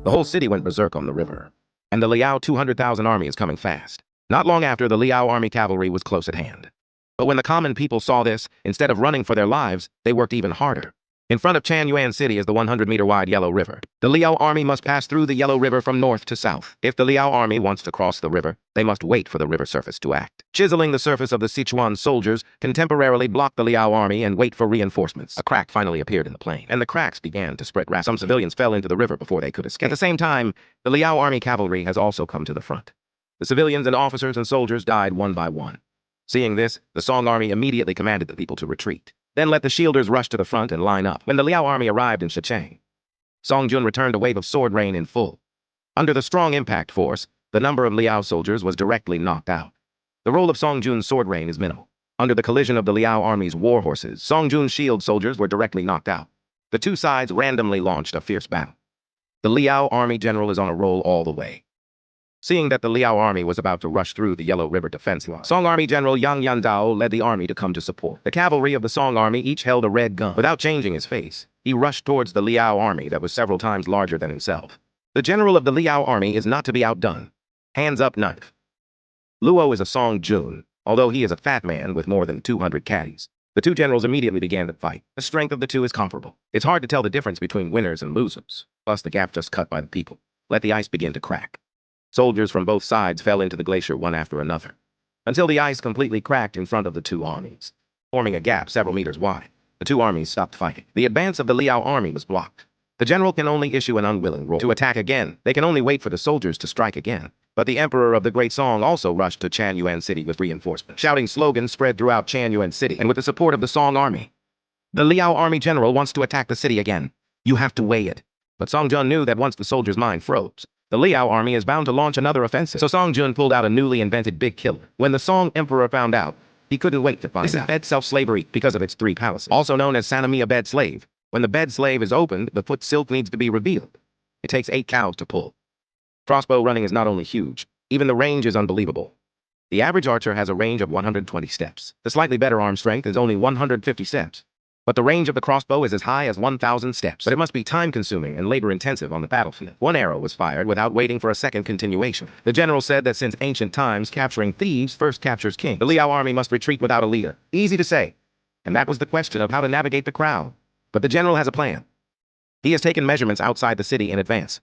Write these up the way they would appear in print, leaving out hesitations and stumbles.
The whole city went berserk on the river, and the Liao 200,000 army is coming fast. Not long after, the Liao army cavalry was close at hand. But when the common people saw this, instead of running for their lives, they worked even harder. In front of Chanyuan City is the 100-meter-wide Yellow River. The Liao army must pass through the Yellow River from north to south. If the Liao army wants to cross the river, they must wait for the river surface to act. Chiseling the surface of the Sichuan soldiers can temporarily block the Liao army and wait for reinforcements. A crack finally appeared in the plain, and the cracks began to spread rapidly. Some civilians fell into the river before they could escape. At the same time, the Liao army cavalry has also come to the front. The civilians and officers and soldiers died one by one. Seeing this, the Song army immediately commanded the people to retreat. Then let the shielders rush to the front and line up. When the Liao army arrived in Shicheng, Song Jun returned a wave of sword rain in full. Under the strong impact force, the number of Liao soldiers was directly knocked out. The role of Song Jun's sword rain is minimal. Under the collision of the Liao army's war horses, Song Jun's shield soldiers were directly knocked out. The two sides randomly launched a fierce battle. The Liao army general is on a roll all the way. Seeing that the Liao army was about to rush through the Yellow River defense line, Song Army General Yang Yandao led the army to come to support. The cavalry of the Song army each held a red gun. Without changing his face, he rushed towards the Liao army that was several times larger than himself. The general of the Liao army is not to be outdone. Hands up, knife. Luo is a Song Jun, although he is a fat man with more than 200 caddies. The two generals immediately began to fight. The strength of the two is comparable. It's hard to tell the difference between winners and losers. Plus, the gap just cut by the people. Let the ice begin to crack. Soldiers from both sides fell into the glacier one after another, until the ice completely cracked in front of the two armies, forming a gap several meters wide. The two armies stopped fighting. The advance of the Liao army was blocked. The general can only issue an unwilling roll to attack again. They can only wait for the soldiers to strike again. But the emperor of the Great Song also rushed to Chanyuan City with reinforcements. Shouting slogans spread throughout Chanyuan City, and with the support of the Song army, the Liao army general wants to attack the city again. You have to weigh it. But Song Jun knew that once the soldiers' mind froze, the Liao army is bound to launch another offensive. So Song Jun pulled out a newly invented big killer. When the Song emperor found out, he couldn't wait to find out. This is bed self-slavery because of its 3 palaces, also known as Sanamiya bed slave. When the bed slave is opened, the foot silk needs to be revealed. It takes 8 cows to pull. Crossbow running is not only huge, even the range is unbelievable. The average archer has a range of 120 steps. The slightly better arm strength is only 150 steps. But the range of the crossbow is as high as 1,000 steps. But it must be time-consuming and labor-intensive on the battlefield. One arrow was fired without waiting for a second continuation. The general said that since ancient times, capturing thieves first captures kings. The Liao army must retreat without a leader. Easy to say. And that was the question of how to navigate the crowd. But the general has a plan. He has taken measurements outside the city in advance.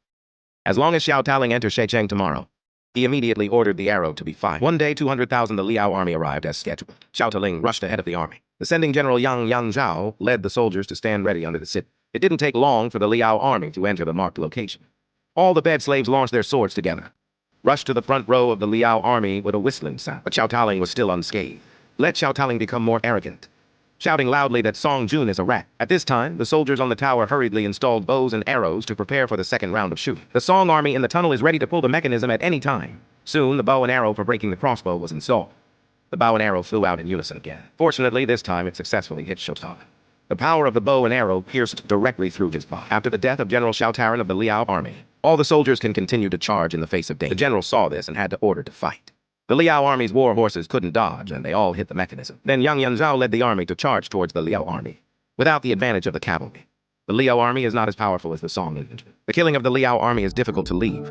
As long as Xiao Taling enters Shecheng tomorrow, he immediately ordered the arrow to be fired. One day, 200,000 the Liao army arrived as scheduled. Xiao Taling rushed ahead of the army. The sending general Yang Zhao led the soldiers to stand ready under the city. It didn't take long for the Liao army to enter the marked location. All the bed slaves launched their swords together, rushed to the front row of the Liao army with a whistling sound. But Xiao Taling was still unscathed. Let Xiao Taling become more arrogant, shouting loudly that Song Jun is a rat. At this time, the soldiers on the tower hurriedly installed bows and arrows to prepare for the second round of shooting. The Song army in the tunnel is ready to pull the mechanism at any time. Soon, the bow and arrow for breaking the crossbow was installed. The bow and arrow flew out in unison again. Fortunately, this time it successfully hit Shotan. The power of the bow and arrow pierced directly through his body. After the death of General Xiao Taran of the Liao army, all the soldiers can continue to charge in the face of danger. The general saw this and had to order to fight. The Liao army's war horses couldn't dodge, and they all hit the mechanism. Then Yang Yanzhao led the army to charge towards the Liao army, without the advantage of the cavalry. The Liao army is not as powerful as the Song infantry. The killing of the Liao army is difficult to leave.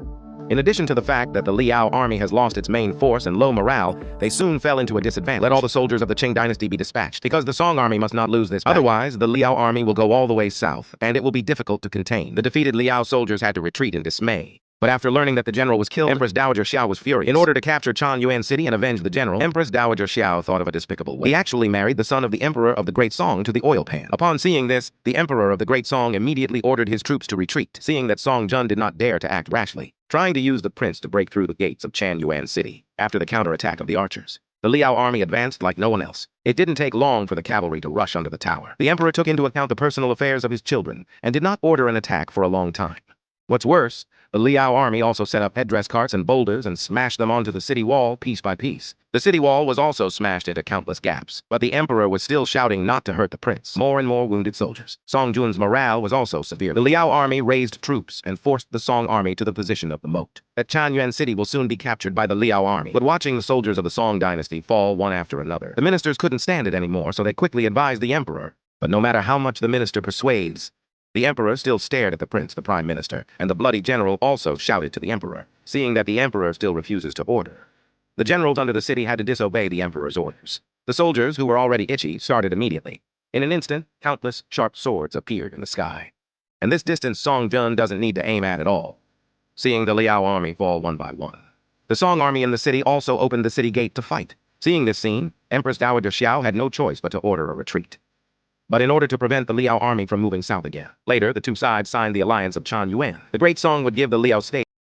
In addition to the fact that the Liao army has lost its main force and low morale, they soon fell into a disadvantage. Let all the soldiers of the Qing dynasty be dispatched, because the Song army must not lose this battle. Otherwise, the Liao army will go all the way south, and it will be difficult to contain. The defeated Liao soldiers had to retreat in dismay. But after learning that the general was killed, Empress Dowager Xiao was furious. In order to capture Chanyuan City and avenge the general, Empress Dowager Xiao thought of a despicable way. He actually married the son of the emperor of the Great Song to the oil pan. Upon seeing this, the emperor of the Great Song immediately ordered his troops to retreat, seeing that Song Jun did not dare to act rashly, trying to use the prince to break through the gates of Chanyuan City. After the counterattack of the archers, the Liao army advanced like no one else. It didn't take long for the cavalry to rush under the tower. The emperor took into account the personal affairs of his children and did not order an attack for a long time. What's worse, the Liao army also set up headdress carts and boulders and smashed them onto the city wall piece by piece. The city wall was also smashed into countless gaps, but the emperor was still shouting not to hurt the prince. More and more wounded soldiers. Song Jun's morale was also severe. The Liao army raised troops and forced the Song army to the position of the moat. That Chanyuan City will soon be captured by the Liao army. But watching the soldiers of the Song dynasty fall one after another, the ministers couldn't stand it anymore, so they quickly advised the emperor. But no matter how much the minister persuades, The emperor still stared at the prince, the prime minister, and the bloody general also shouted to the emperor, seeing that the emperor still refuses to order. The generals under the city had to disobey the emperor's orders. The soldiers, who were already itchy, started immediately. In an instant, countless sharp swords appeared in the sky. And this distance Song Jun doesn't need to aim at all, seeing the Liao army fall one by one. The Song army in the city also opened the city gate to fight. Seeing this scene, Empress Dowager Xiao had no choice but to order a retreat. But in order to prevent the Liao army from moving south again, later the two sides signed the alliance of Chan Yuan. The great Song would give the Liao state